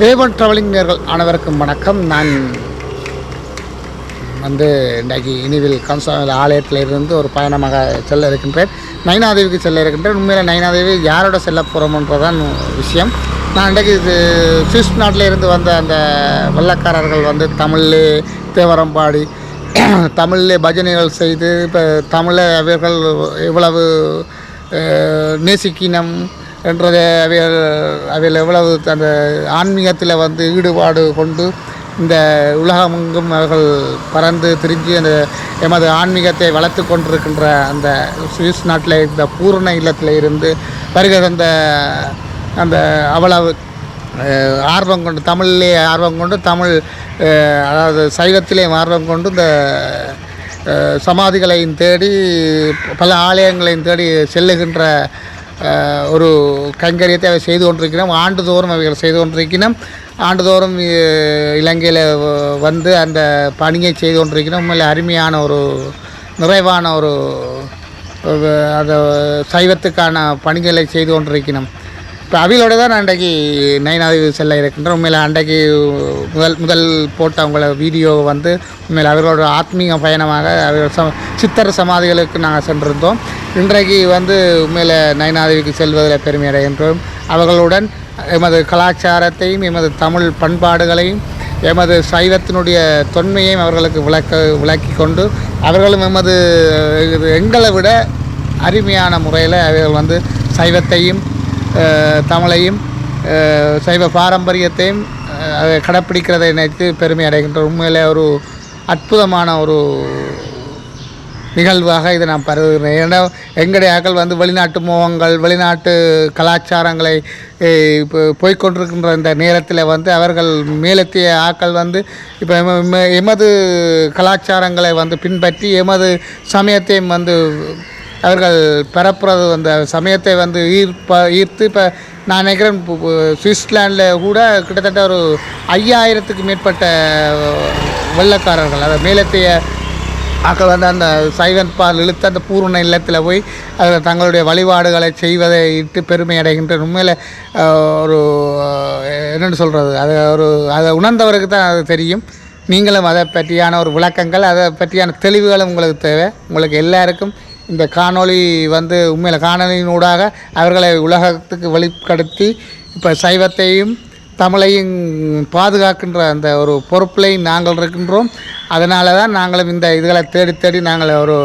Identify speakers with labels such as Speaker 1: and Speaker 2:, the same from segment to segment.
Speaker 1: A1 travelling நேர்கள் அனைவருக்கும் வணக்கம். நான் இன்றைக்கு இனிவில் கம்சாமில் ஆலயத்தில் இருந்து ஒரு பயணமாக செல்ல இருக்கின்றேன். நைனாதேவிக்கு செல்ல இருக்கின்றேன். உண்மையில் நைனாதேவி யாரோட செல்ல போகிறோம்ன்றதான் விஷயம். நான் இன்றைக்கு சுவிஸ் நாட்டில் இருந்து வந்த அந்த வெள்ளக்காரர்கள் தமிழ்லே தேவரம் பாடி தமிழ்லே பஜனைகள் செய்து இப்போ தமிழை அவர்கள் எவ்வளவு நேசிக்கினம் என்றதை அவையில் எவ்வளவு அந்த ஆன்மீகத்தில் ஈடுபாடு கொண்டு இந்த உலகமெங்கும் அவர்கள் பறந்து திரிஞ்சு அந்த எமது ஆன்மீகத்தை வளர்த்து கொண்டிருக்கின்ற அந்த சுவிஸ் நாட்டில் இந்த பூர்ண இல்லத்தில் இருந்து வருகை தந்த அந்த அவ்வளவு ஆர்வம் கொண்டு தமிழிலே ஆர்வம் கொண்டு தமிழ் அதாவது சைவத்திலே ஆர்வம் கொண்டு இந்த சமாதிகளையும் தேடி பல ஆலயங்களையும் தேடி செல்லுகின்ற ஒரு கைங்கரியத்தை அவை செய்து கொண்டிருக்கிறோம். ஆண்டுதோறும் அவைகள் செய்து கொண்டிருக்கிறோம். ஆண்டுதோறும் இலங்கையில் அந்த பணியை செய்து கொண்டிருக்கிறோம். உண்மையில் அருமையான ஒரு நிறைவான ஒரு அந்த சைவத்துக்கான பணிகளை செய்து கொண்டிருக்கிறோம். இப்போ அவையோடு தான் நான் அன்றைக்கு நைனாதேவி செல்ல இருக்கின்றேன். உண்மையில் அன்றைக்கு முதல் போட்ட அவங்கள வீடியோ உண்மையில் அவர்களோட ஆத்மீக பயணமாக அவர்கள் சித்தர் சமாதிகளுக்கு நாங்கள் சென்றிருந்தோம். இன்றைக்கு உண்மையில் நைனாதேவிக்கு செல்வதில் பெருமை அடைகின்றோம். அவர்களுடன் எமது கலாச்சாரத்தையும் எமது தமிழ் பண்பாடுகளையும் எமது சைவத்தினுடைய தொன்மையையும் அவர்களுக்கு விளக்கி கொண்டு அவர்களும் எங்களை விட அருமையான முறையில் அவர்கள் சைவத்தையும் தமிழையும் சைவ பாரம்பரியத்தையும் கடைப்பிடிக்கிறதை நினைத்து பெருமை அடைகின்ற உண்மையில் ஒரு அற்புதமான ஒரு நிகழ்வாக இதை நான் பருகுகிறேன். ஏன்னா எங்களுடைய ஆக்கள் வெளிநாட்டு மோகங்கள் வெளிநாட்டு கலாச்சாரங்களை இப்போ போய்கொண்டிருக்கின்ற இந்த நேரத்தில் அவர்கள் மேலத்திய ஆக்கள் இப்போ எமது கலாச்சாரங்களை பின்பற்றி எமது சமயத்தையும் அவர்கள் பரப்புறது அந்த சமயத்தை ஈர்த்து இப்போ நான் நினைக்கிறேன் சுவிட்சர்லாண்டில் கூட கிட்டத்தட்ட ஒரு 5000க்கு மேற்பட்ட வெள்ளக்காரர்கள் அதை மேலத்தைய ஆக்கள் அந்த சைவன் பால் இழுத்து அந்த பூர்ண இல்லத்தில் போய் அதில் தங்களுடைய வழிபாடுகளை செய்வதை இட்டு பெருமை அடைகின்ற உண்மையில் ஒரு என்னென்னு சொல்கிறது அதை உணர்ந்தவருக்கு தான் அது தெரியும். நீங்களும் அதை பற்றியான ஒரு விளக்கங்கள் அதை பற்றியான தெளிவுகளும் உங்களுக்கு தேவை. உங்களுக்கு எல்லாருக்கும் இந்த காணொளி உண்மையில் காணொலியினூடாக அவர்களை உலகத்துக்கு வெளிப்படுத்தி இப்போ சைவத்தையும் தமிழையும் பாதுகாக்கின்ற அந்த ஒரு பொறுப்பிலையும் நாங்கள் இருக்கின்றோம். அதனால தான் நாங்களும் இந்த இதுகளை தேடி நாங்கள் ஒரு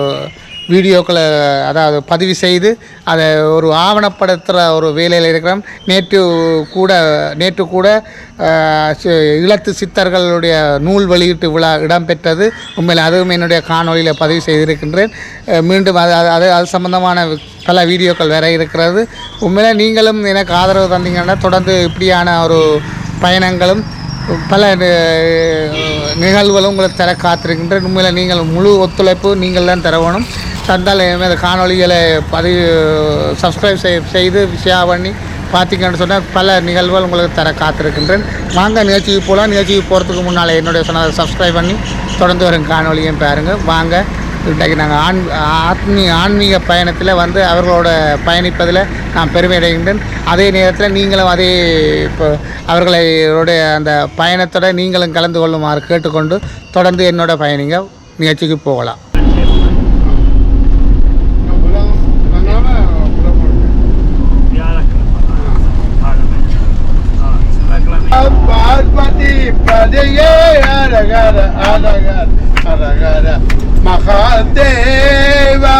Speaker 1: வீடியோக்களை அதாவது பதிவு செய்து அதை ஒரு ஆவணப்படுத்துகிற ஒரு வேலையில் இருக்கிறோம். நேற்று கூட ஈழத்து சித்தர்களுடைய நூல் வெளியீட்டு விழா இடம்பெற்றது. உண்மையில் அதுவும் என்னுடைய காணொலியில் பதிவு செய்திருக்கின்றேன். மீண்டும் அது சம்பந்தமான பல வீடியோக்கள் வேற இருக்கிறது. உண்மையில் நீங்களும் எனக்கு ஆதரவு தந்தீங்கன்னா தொடர்ந்து இப்படியான ஒரு பயணங்களும் பல நிகழ்வுகளும் உங்களுக்கு தர காத்திருக்கின்றேன். உண்மையில் நீங்கள் முழு ஒத்துழைப்பு நீங்கள் தான் தரணும். தந்தால் இந்த காணொலிகளை சப்ஸ்கிரைப் செய்து ஷேர் பண்ணி பார்த்திங்கன்னு சொன்னால் பல நிகழ்வுகள் உங்களுக்கு தர காத்திருக்கின்றேன். வாங்க நிகழ்ச்சிக்கு போகலாம். நிகழ்ச்சிக்கு போகிறதுக்கு முன்னால் என்னுடைய சொன்னதை சப்ஸ்கிரைப் பண்ணி தொடர்ந்து வரும் காணொலியும் பாருங்கள். வாங்க இன்றைக்கு நாங்கள் ஆன்மீக பயணத்தில் அவர்களோட பயணிப்பதில் நான் பெருமை அடைகின்றேன். அதே நேரத்தில் நீங்களும் அதே இப்போ அவர்களுடைய அந்த பயணத்தோட நீங்களும் கலந்து கொள்ளுமாறு கேட்டுக்கொண்டு தொடர்ந்து என்னோட பயணிங்க நிகழ்ச்சிக்கு போகலாம்.
Speaker 2: பார்வதி பதையே அரகர அரகர அரகர மகாதேவா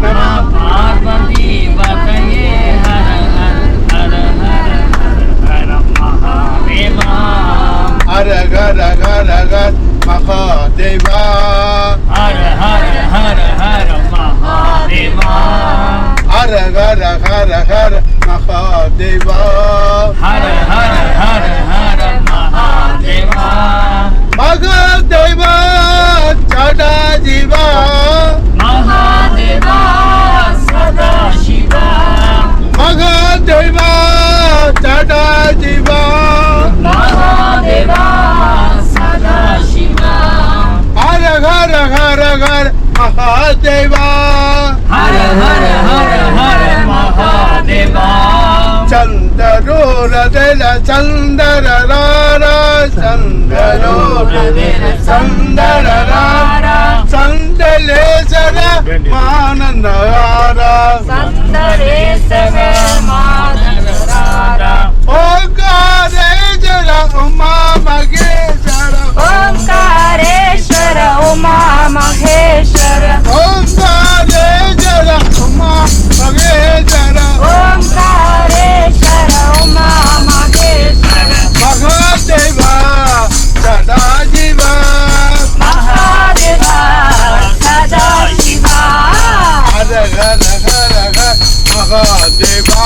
Speaker 2: நம பார்வதி பதையே அரகர அரகர மகாதேவா அரகர அரகர மகாதேவா ஹர ஹர ஹர ஹர மகாதேவா அரகர ஹர ஹர மகாதேவா ஹர ஹர ஹர ஹர மகாதேவா மகாதேவா சதா ஜீவா மகாதேவா சதா சிவா மகாதேவா சதா ஜீவா மகாதேவா சதா சிவா ஹர ஹர ஹர ஹர மகாதேவா ஹர ஹர ஹர ஹர மகாதேவா சந்திர சந்தரராரா சந்தரோடதிர சந்தரராரா சந்தலேசர மானந்தராரா
Speaker 3: சந்தரேசர மானந்தராரா
Speaker 2: ஓங்காரேஸ்வர உமா மகேஸ்வர
Speaker 3: ஓங்காரேஸ்வர உமா மகேஸ்வர
Speaker 2: ஓங்காரேஸ்வர உமா மகேஸ்வர
Speaker 3: ஓங்காரேஸ்வர உமா மகேஸ்வர
Speaker 2: மகாதேவா சதாஜிவா
Speaker 3: மகாதேவா சதாசிவா
Speaker 2: ஹர ஹர ஹர ஹர மகாதேவா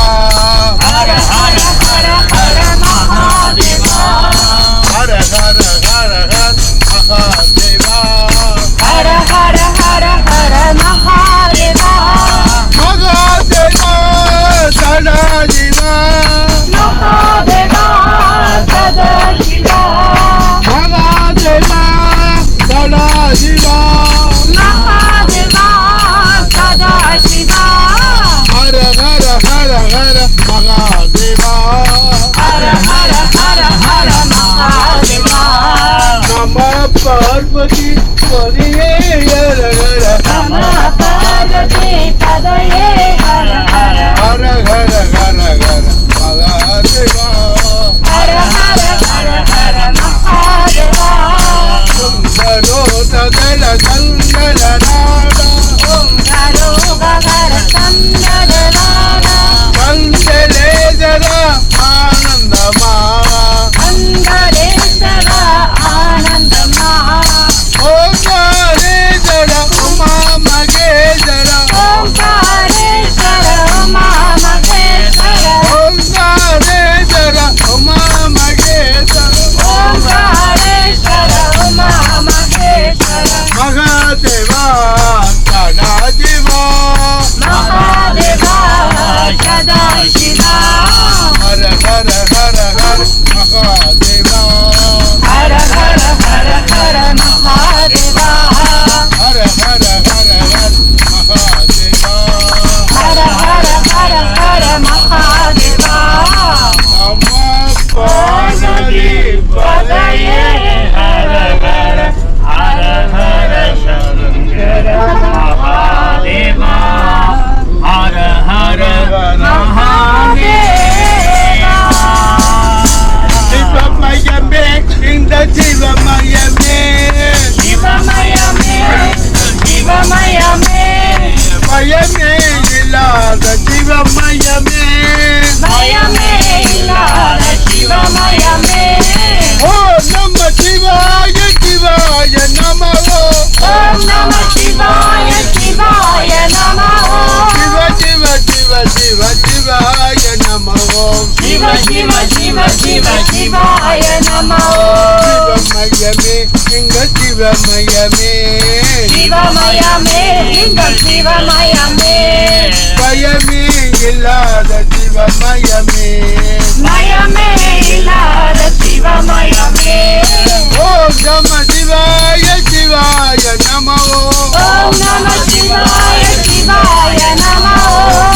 Speaker 3: ஹர ஹர ஹர ஹர மகாதேவா
Speaker 2: ஹர ஹர ஹர ஹர மகாதேவா
Speaker 3: ஹர ஹர ஹர ஹர மகாதேவா
Speaker 2: மகாதேவா சதாஜிவா
Speaker 3: மகாதேவா சதாசிவா
Speaker 2: மகாதேவா சதாஜிவா
Speaker 3: மகாதேவா சதாசிவா
Speaker 2: ஹர ஹர ஹர ஹர மகாதேவா
Speaker 3: ஹர ஹர ஹர ஹர மகாதேவா
Speaker 2: நம பார்வதி பரியே ஹர ஹர
Speaker 3: நம பார்வதி பதயே ஹர ஹர
Speaker 2: ஹர ஹர ஹர ஹர மகாதேவா
Speaker 3: ஹர ஹர ஹர ஹர மகாதேவா
Speaker 2: சுந்தரோதல சந்தலநாதா
Speaker 3: ஓங்காரோகர சந்தரராரா
Speaker 2: சந்தலேசர ஆனந்தமா
Speaker 3: அந்தரேசர ஆனந்தமா
Speaker 2: ஓங்காரேஸ்வர உமா மகேஸ்வர
Speaker 3: ஓங்காரேஸ்வர உமா மகேஸ்வர
Speaker 2: ஓங்காரேஸ்வர உமா மகேஸ்வர
Speaker 3: ஓங்காரேஸ்வர உமா மகேஸ்வர
Speaker 2: மகாதேவா சதாஜிவா
Speaker 3: மகாதேவா சதாசிவா
Speaker 2: ஹர ஹர ஹர ஹர மகாதேவா
Speaker 3: ஹர ஹர ஹர ஹர மகாதேவா
Speaker 2: ஹர ஹர ஹர ஹர மகாதேவா
Speaker 3: ஹர ஹர ஹர ஹர மகாதேவா
Speaker 2: நம பார்வதி
Speaker 3: பதயே ஹர ஹர ஹர ஹர சங்கர மகாதேவா ஹர ஹர மகாதேவா
Speaker 2: சிவமயமே இந்த சிவமயமே
Speaker 3: சிவமயமே சிவமயமே
Speaker 2: மயமே இல்லாத சிவமயமே
Speaker 3: மயமே இல்லாத சிவமயமே
Speaker 2: ஓ நம சிவாய சிவாய நமோ
Speaker 3: ஓம் நம சிவாய சிவாய நம
Speaker 2: சிவ சிவ சிவ சிவ சிவாய நமோ
Speaker 3: சிவ சிவ சிவ சிவ சிவாய நம
Speaker 2: சிவமயமே இங்க சிவமயமே
Speaker 3: சிவமயமே இங்க சிவமயமே
Speaker 2: பயமே இல்லாத சிவமயமே
Speaker 3: மயமே இல்லாத சிவமயமே
Speaker 2: ஓ நம சிவாய சிவாய நமோ
Speaker 3: ஓம் நம சிவாய சிவாய நம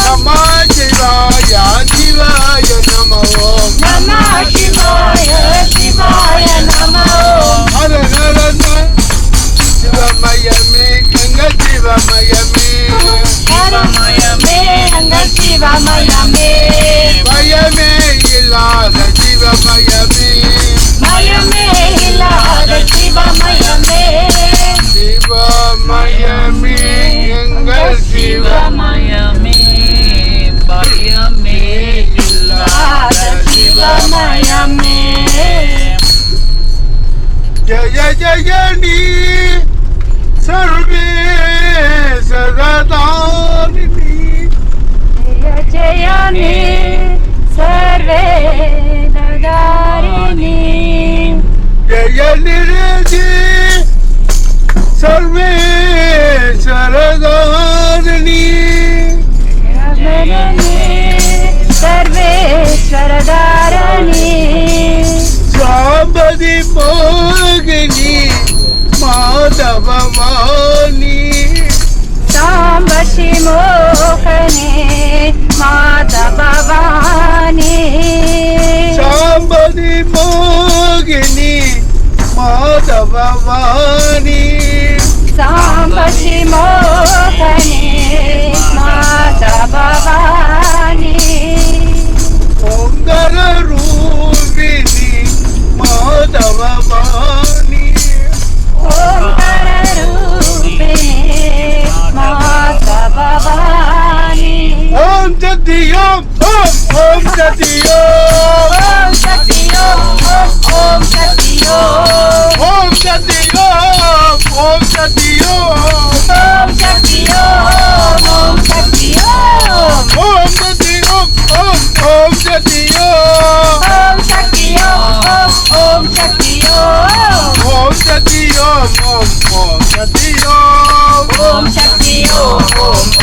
Speaker 2: நம சிவாய சிவாய நமோ
Speaker 3: நம சிவாய சிவாய நம
Speaker 2: ஹர ஹர சிவமயமே எங்க சிவமயமே
Speaker 3: சிவமயமே அங்க சிவமயமே
Speaker 2: பயமே இல்லாத சிவமயமே
Speaker 3: மயமே இல்லாத சிவமயமே
Speaker 2: சிவமயமே எங்கள் சிவ
Speaker 3: சிவமயமே பயமே இல்லாத சிவமயமே
Speaker 2: ஜய ஜய நீ சர்வே சததாரிணி
Speaker 3: ஜய ஜயனி சர்வே ததாரிணி
Speaker 2: ஜய நிரஜி சர்வே சரதாரிணி
Speaker 3: ஜனனி சர்வேஸ்வரதாரணி
Speaker 2: சாம்பதி மோகினி மாதவவாணி
Speaker 3: சாம்பசி மோகனே மாதபவானி
Speaker 2: சாம்ப மாதவவாணி
Speaker 3: சாம்பசி மோகனே மாதவவாணி
Speaker 2: ஓங்கர ரூபிணி மாதவவாணி
Speaker 3: ஓங்கர ரூபிணே மாதவவாணி
Speaker 2: ஓம் சத்தியோம் ஓம் சத்தியோம்
Speaker 3: ஓம் சத்யோம் ஓம் சத்யோம்
Speaker 2: ஓம் சத்தியோம் ஓம் சத்தியோம்
Speaker 3: ஓம் சத்யோம் ஓம் சத்யோம்
Speaker 2: ஓம் சத்தியோம் ஓம் சத்தியோம்
Speaker 3: ஓம் சத்யோம் ஓம் சத்யோம்
Speaker 2: ஓம் சத்தியோம் ஓம் சத்தியோம்
Speaker 3: ஓம் சத்யோம்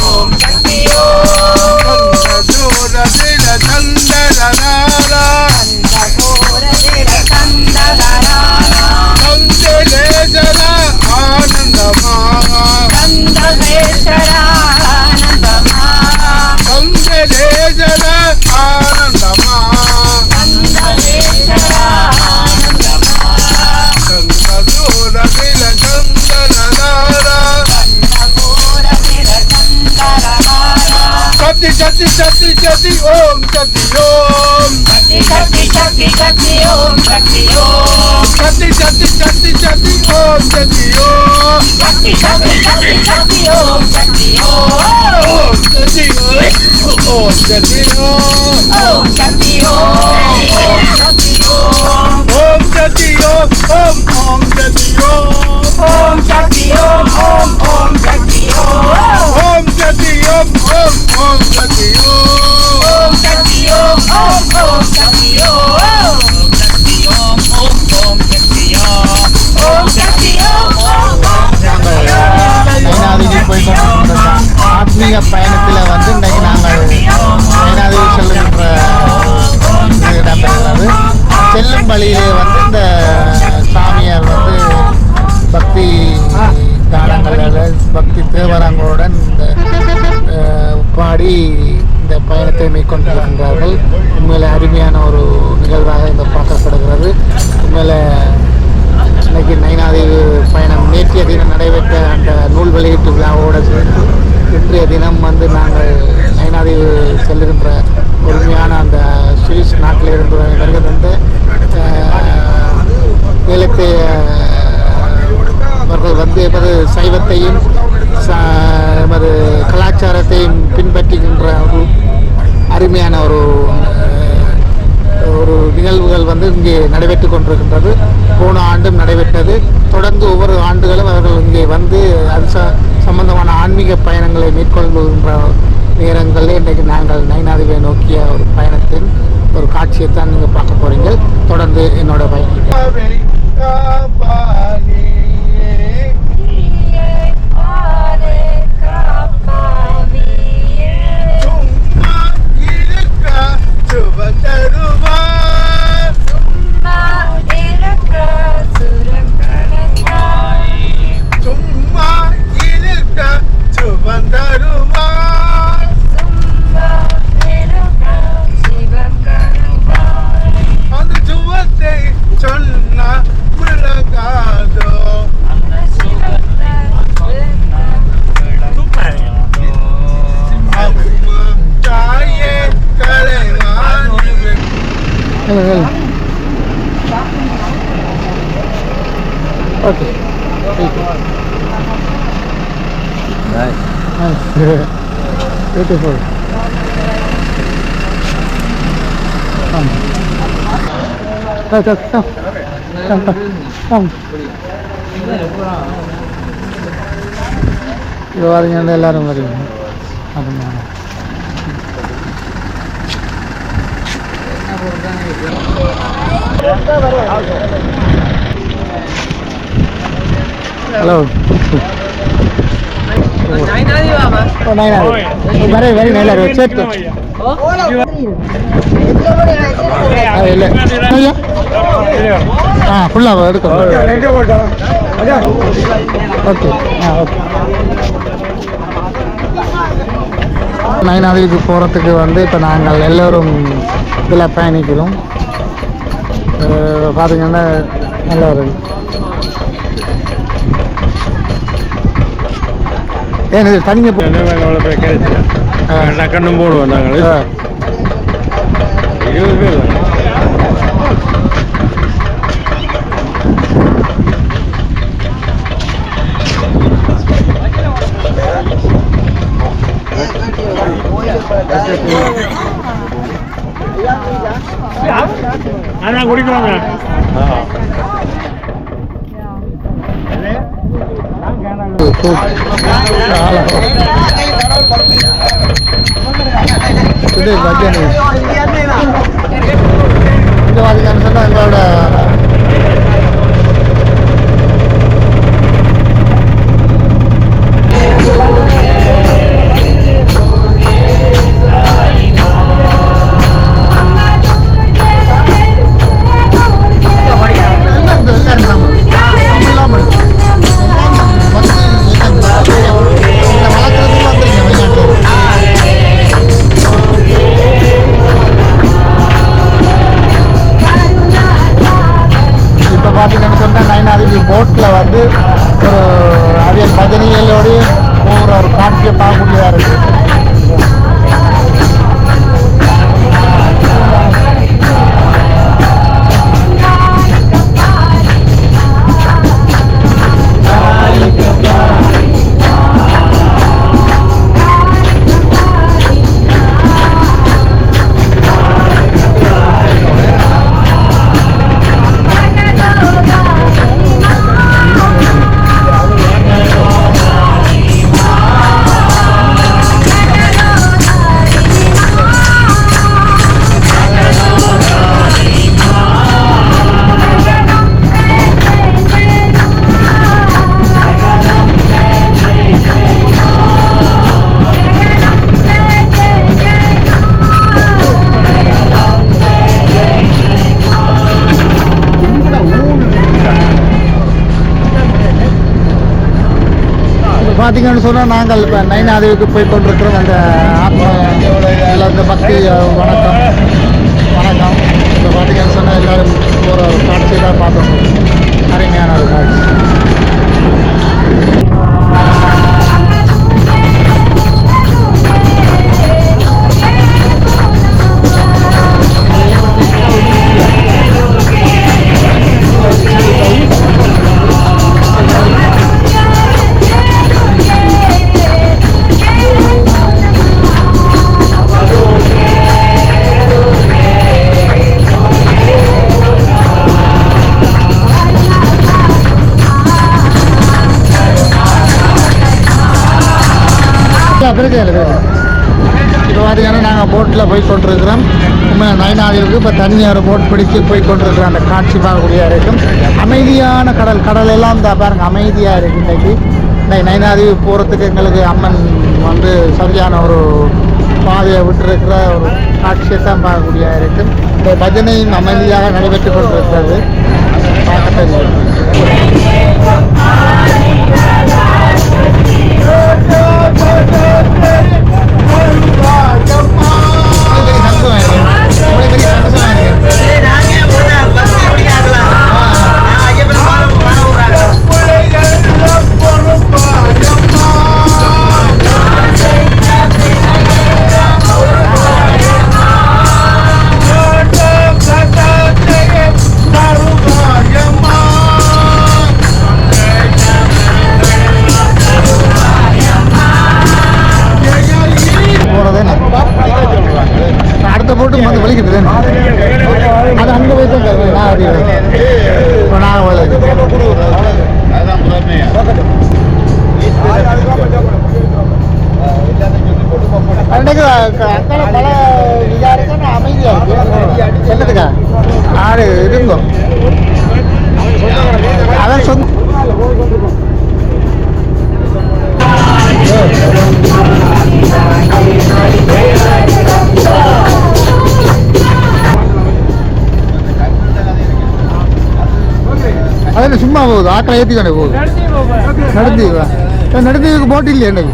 Speaker 3: ஓம் சத்யோம்
Speaker 2: சூரதில சந்தரநாரா
Speaker 3: கந்தகோரதில கந்தகரானா
Speaker 2: சந்தலேசர ஆனந்தமா
Speaker 3: கந்தவேஷரா ஆனந்தமா
Speaker 2: சந்தலேசர ஆனந்தமா
Speaker 3: கந்தவேஷரா ஆனந்தமா
Speaker 2: சூரதில சந்தரநாரா
Speaker 3: கந்தகோரதில கந்தகரானா
Speaker 2: சத்தி சத்தி சத்தி சத்தி ஓம் சத்தியோம்
Speaker 3: சக்தி சக்தி சக்தி சக்தி ஓம் சக்தி ஓம்
Speaker 2: சத்தி சத்தி சத்தி சத்தி ஓம் சத்தியோம்
Speaker 3: சக்தி சக்தி சக்தி சக்தி ஓம் சக்தி ஓம்
Speaker 2: ஓம் சத்தியோம் ஓம் சத்தியோம்
Speaker 3: ஓம் சக்தி ஓம் ஓம் சக்தி ஓம்
Speaker 2: ஓம் சத்தியோம் ஓம் சத்தியோம்
Speaker 3: ஓம் சக்தி ஓம் ஓம் சக்தி ஓம்
Speaker 2: ஓம் சத்தியோம் ஓம் சத்தியோம்
Speaker 3: ஓம் சக்தி ஓம் ஓம் சக்தி ஓம் ஓம் சக்தி ஓம்
Speaker 1: நயனாதிக்கு போய் கொண்டிருக்கின்ற ஆத்மீக பயணத்தில் வந்து இன்றைக்கு நாங்கள் நயனாதிக்கு செல்லுகின்ற இது இடம்பெறுகிறது. செல்லும் வழியிலே வந்து இந்த சாமியார் வந்து பக்தி கானங்கள் பக்தி தேவரங்களுடன் இந்த பாடி இந்த பயணத்தை மேற்கொண்டிருக்கின்றார்கள். உண்மையில அருமையான ஒரு நிகழ்வாக இந்த பார்க்கப்படுகிறது. உண்மையில இன்னைக்கு நயனாதேவி பயணம் நேற்றைய தினம் நடைபெற்ற அந்த நூல் வெளியீட்டு விழாவோடு சேர்ந்து இன்றைய தினம் வந்து நாங்கள் நயனாதேவி செல்லுகின்ற உரிமையான அந்த சுவிஸ் நாட்டில் இருந்து வருகின்ற நிலத்தை அவர்கள் வந்து எமது சைவத்தையும் எமது கலாச்சாரத்தையும் பின்பற்றுகின்ற ஒரு அருமையான ஒரு நிகழ்வுகள் வந்து இங்கே நடைபெற்று கொண்டிருக்கின்றது. போன ஆண்டும் நடைபெற்றது. தொடர்ந்து ஒவ்வொரு ஆண்டுகளும் அவர்கள் இங்கே வந்து அது சம்பந்தமான ஆன்மீக பயணங்களை மேற்கொள்கின்ற நேரங்களில் இன்றைக்கு நாங்கள் நயனாதிவை நோக்கிய ஒரு பயணத்தின் ஒரு காட்சியை தான் நீங்கள் பார்க்க போகிறீங்க. தொடர்ந்து என்னோட பயணம் ஓகே பியூட்டிஃபுல். இது வரீங்க எல்லாரும் வரீங்க. Hello very very nice set இல்லை ஃபுல்லாக எடுக்கணும். Okay okay. நயனாதிக்கு போகிறதுக்கு வந்து இப்போ நாங்கள் எல்லோரும் இதில் பயணிக்கிறோம். பார்த்திங்கன்னா நல்லா இருக்கு. ஏன் இது தனிங்க
Speaker 2: அவ்வளோ போய் கிடைச்சிட்டேன் டக்குன்னு போடுவோம் நாங்கள் 20 பேர் அதான் குடிக்கலாங்க.
Speaker 1: இது பஜனை இந்த மாதிரி சொன்னால் எங்களோட போட்டில் வந்து ஒரு அவியல் பஜனைகளோடு போகிற ஒரு காட்சியை பார்க்கக்கூடியதாக இருக்குது. பார்த்தீங்கன்னு சொன்னால் நாங்கள் இப்போ நைனாதேவிக்கு போய் கொண்டிருக்கிறோம். அந்த அந்த பக்தி வணக்கம் வணக்கம் இப்போ பார்த்தீங்கன்னு சொன்னால் எல்லோரும் ஒரு காட்சி தான் பார்த்தோம். அருமையான ஒரு காட்சி. இப்போ பார்த்தீங்கன்னா நாங்கள் போட்டில் போய் கொண்டிருக்கிறோம். நைனாதேவிக்கு இப்போ தனியார் போட் பிடிச்சி போய் கொண்டிருக்கிறோம். அந்த காட்சி பார்க்கக்கூடியதாக இருக்கும். அமைதியான கடல் எல்லாம் இந்த பாருங்கள் அமைதியாக இருக்குது. இன்றைக்கி நைனாதேவி போகிறதுக்கு எங்களுக்கு அம்மன் வந்து சரியான ஒரு பாதையை விட்டுருக்கிற ஒரு காட்சியை தான் பார்க்கக்கூடியதாக இருக்கும். இந்த பஜனையும் அமைதியாக நடைபெற்று கொண்டிருக்கிறது. பார்க்க தெரியும். அடுத்த போட்டு வந்து வலிக்குது. அது அங்கே போய் தான் அன்னைக்கு அங்கே மழை இதாக இருக்கு. அமைதியாக இருக்கு. என்னதுக்கா ஆறு இருந்தோம். அதான் சொந்த அதில் சும்மா போகுது. ஆக்களை ஏற்றி தானே போகுது. நடுந்தீவுக்கு போட்டு இல்லையா எனக்கு?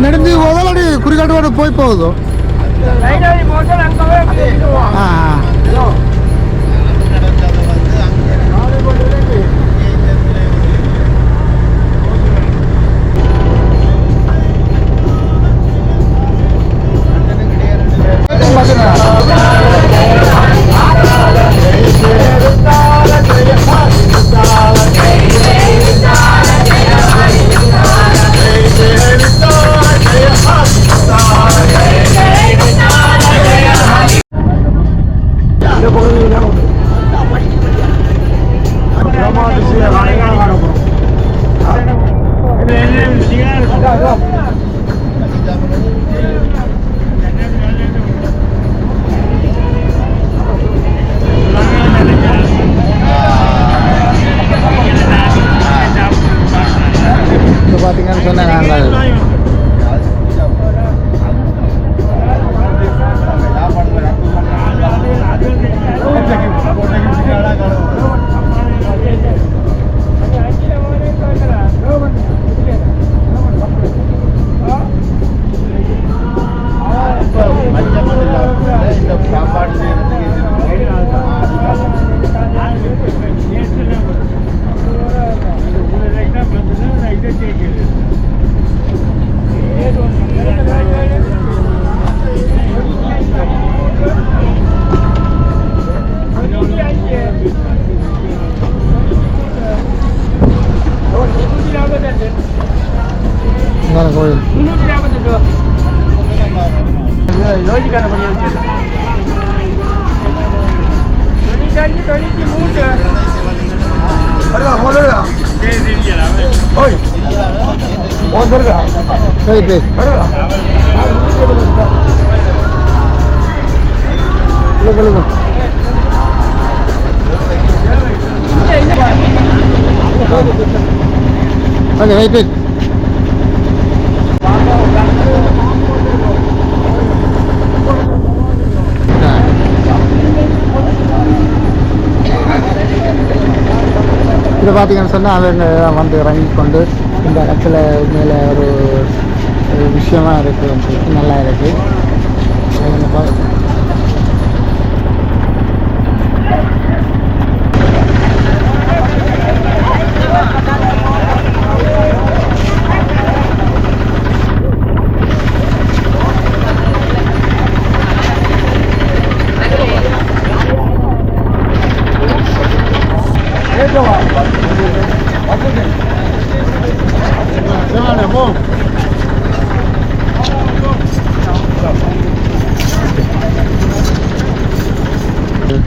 Speaker 1: நடுந்தீவு போதாலும் குறிகாட்டோட போய் போகுதோ.
Speaker 2: யோசிக்கான தொண்ணூத்தி மூணு
Speaker 1: Okay, wait, wait. இதை பார்த்தீங்கன்னு சொன்னால் அவங்க வந்து இறங்கி கொண்டு இந்த இடத்துல மேலே ஒரு விஷயமா இருக்குதுன்னு சொல்லிட்டு நல்லா இருக்குது.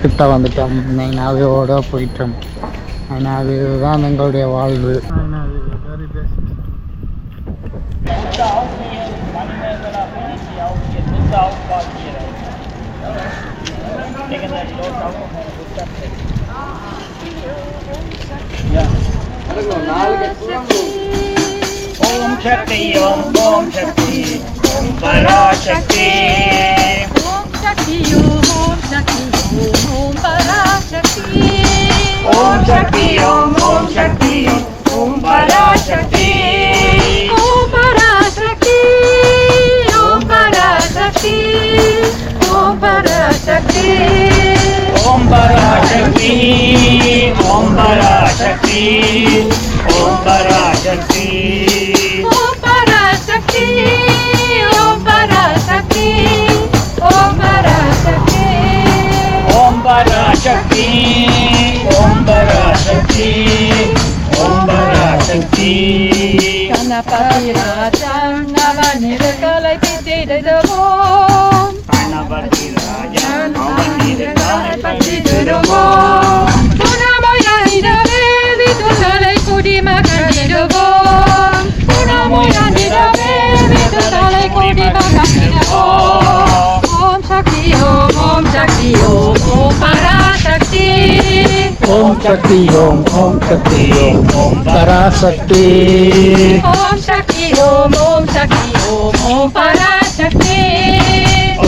Speaker 1: கிட்ட வந்துட்டோம். நைனாவையோட போயிட்டோம். நைனாவு தான் எங்களுடைய வாழ்வு.
Speaker 3: ஓம் சக்தி ஓம் ஓம் சக்தி ஓம் பராசக்தி ஓம் சக்தி ஓம் சக்தி ஓம் பராசக்தி ஓம் சக்தி ஓம் ஓம் சக்தி ஓம் பராசக்தி ஓம் பராசக்தி ஓம் பராசக்தி ஓம் பராசக்தி ஓம் பராசக்தி ஓம் பராசக்தி ஓம் பராசக்தி ஓம் பராசக்தி ஓம் பராசக்தி ஓம் பராசக்தி ஓம் பராசக்தி ஓம் பராசக்தி ஓம் பராசக்தி கணபதி ராஜா நவநிர்கலை திதிடுவோம் கணபதி ராஜா நவநிர்கலை திதிடுவோம் குணமயனிடவே விதுதலை குடிமகனிடுவோம் குணமயனிடவே விதுதலை குடிமகனிடுவோம் ஓம் சக்தி ஓம் ஓம் சக்தி ஓம் ஓம் பராசக்தி
Speaker 1: ஓம் சக்தி ஓம் ஓம் சக்தி ஓம் ஓம் பராசக்தி
Speaker 3: ஓம் சக்தி ஓம் ஓம் சக்தி ஓம் ஓம் பராசக்தி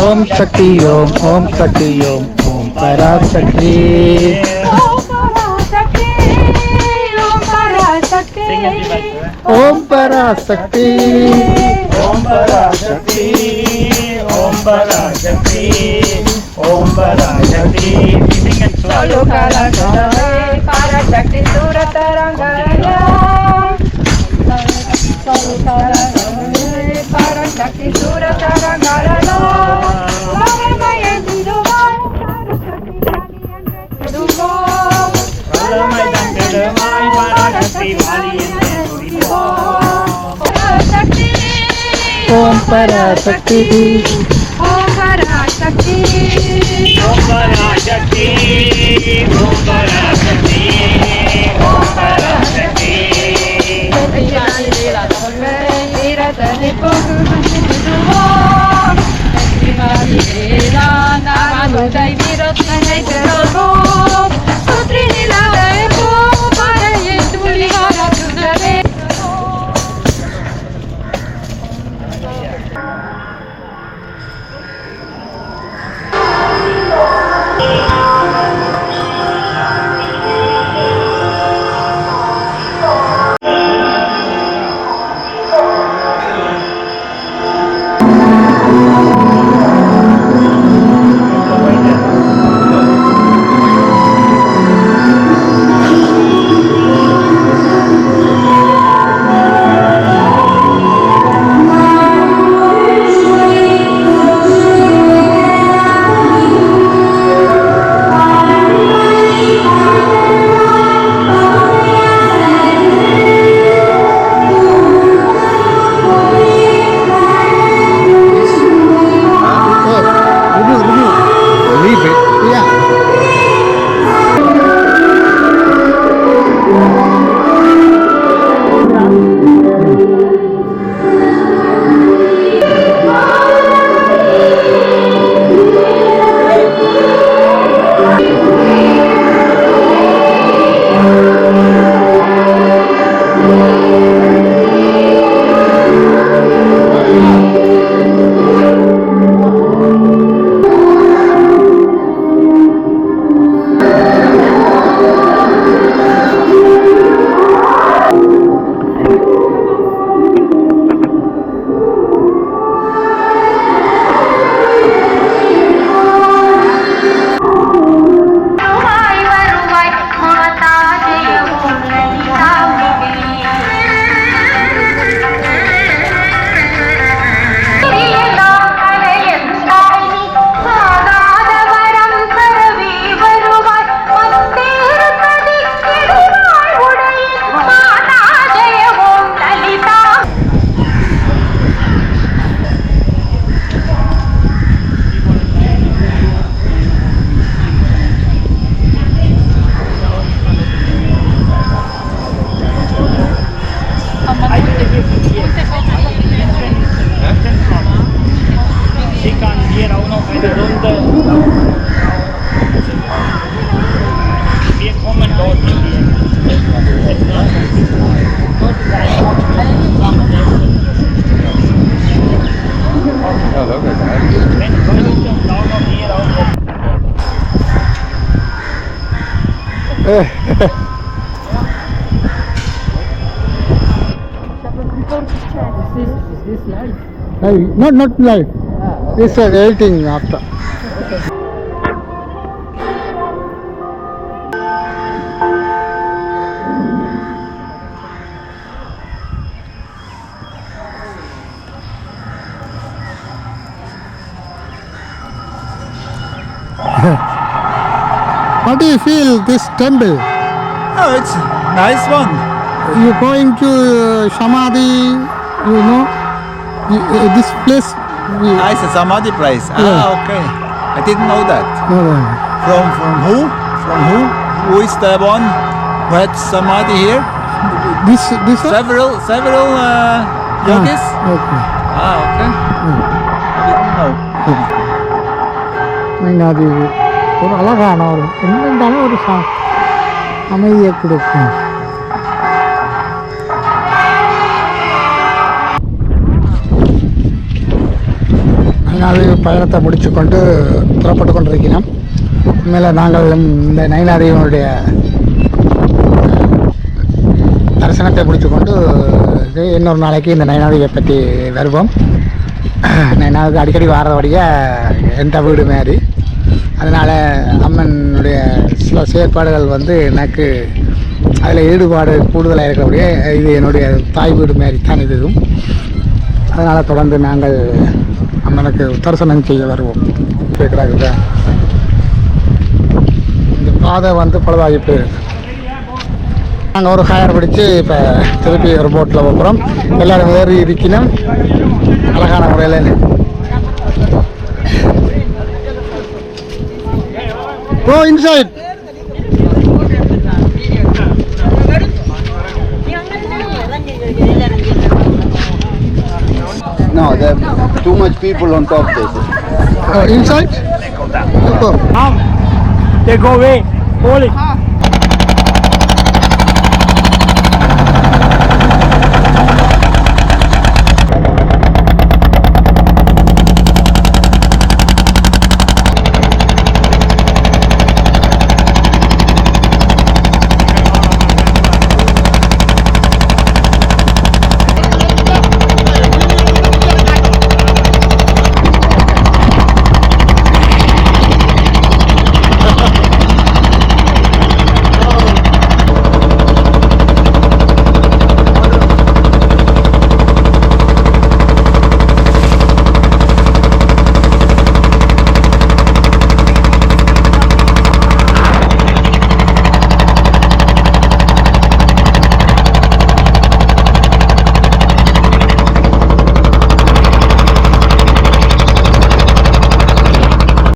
Speaker 1: ஓம் சக்தி ஓம் ஓம் சக்தி ஓம் ஓம் பராசக்தி
Speaker 3: ஓம் பராசக்தி ஓம் பராசக்தி
Speaker 1: ஓம் பராசக்தி
Speaker 3: ஓம் பராசக்தி ஓம் பராசக்தி ஓம் பராசக்தி பராசக்தி சூரதரங்கலயா பராசக்தி சூரதரங்கலயா
Speaker 1: ஓம் பராசக்தி
Speaker 3: ஓம் பராசக்தி
Speaker 2: ஓம் பராசக்தி ஓம் பராசக்தி ஓம் பராசக்தி
Speaker 3: வீரதனி போகுவோம் நாமதை வீரத்தனை பெறுவோம் சுற்றி நிலவோ பறையை துளிகார சுடவே
Speaker 4: kan hier auch noch eine Runde. Wir kommen dort mit dir.
Speaker 2: Ja, locker.
Speaker 4: Wenn du und auch noch hier auch.
Speaker 1: Not live. This is editing after. How do you feel this temple?
Speaker 2: Oh, it's nice one.
Speaker 1: You going to Samadhi, you know, this place.
Speaker 2: Nice, a Samadhi place.
Speaker 1: Yeah.
Speaker 2: Ah, okay. I didn't know that. From who? From who? Who is the one who had Samadhi here?
Speaker 1: This
Speaker 2: Several yogis.
Speaker 1: Okay.
Speaker 2: Ah, okay. I didn't know.
Speaker 1: அது ஒரு அழகான ஒரு என்னென்றாலும் ஒரு அமைதியை கொடுக்கும். நைனாதி பயணத்தை முடித்து கொண்டு புறப்பட்டு கொண்டிருக்கிறோம். உண்மையில் நாங்கள் இந்த நைனாதேவியினுடைய தரிசனத்தை முடித்துக்கொண்டு இன்னொரு நாளைக்கு இந்த நைனாதேவியை பற்றி வருவோம். நைனாவுக்கு அடிக்கடி வாரபடியாக எந்த வீடு மாரி, அதனால் அம்மனுடைய சில செயற்பாடுகள் வந்து எனக்கு அதில் ஈடுபாடு கூடுதலாக இருக்கிறபடியே இது என்னுடைய தாய் வீடு மாரி தான் இதுவும். அதனால் தொடர்ந்து நாங்கள் அம்மனுக்கு தரிசனம் செய்ய வருவோம். கேட்குறாங்க இந்த பாதை வந்து பழுதாகி போயிருக்கு. நாங்கள் ஒரு ஹயர் பிடிச்சி இப்போ திருப்பி ஒரு போட்டில் போகிறோம். எல்லோரும் ஏறி இருக்கணும் அழகான முறையில். Go inside.
Speaker 2: No, there are too much people on top there.
Speaker 1: Inside? Go.
Speaker 4: They go away. Hold it.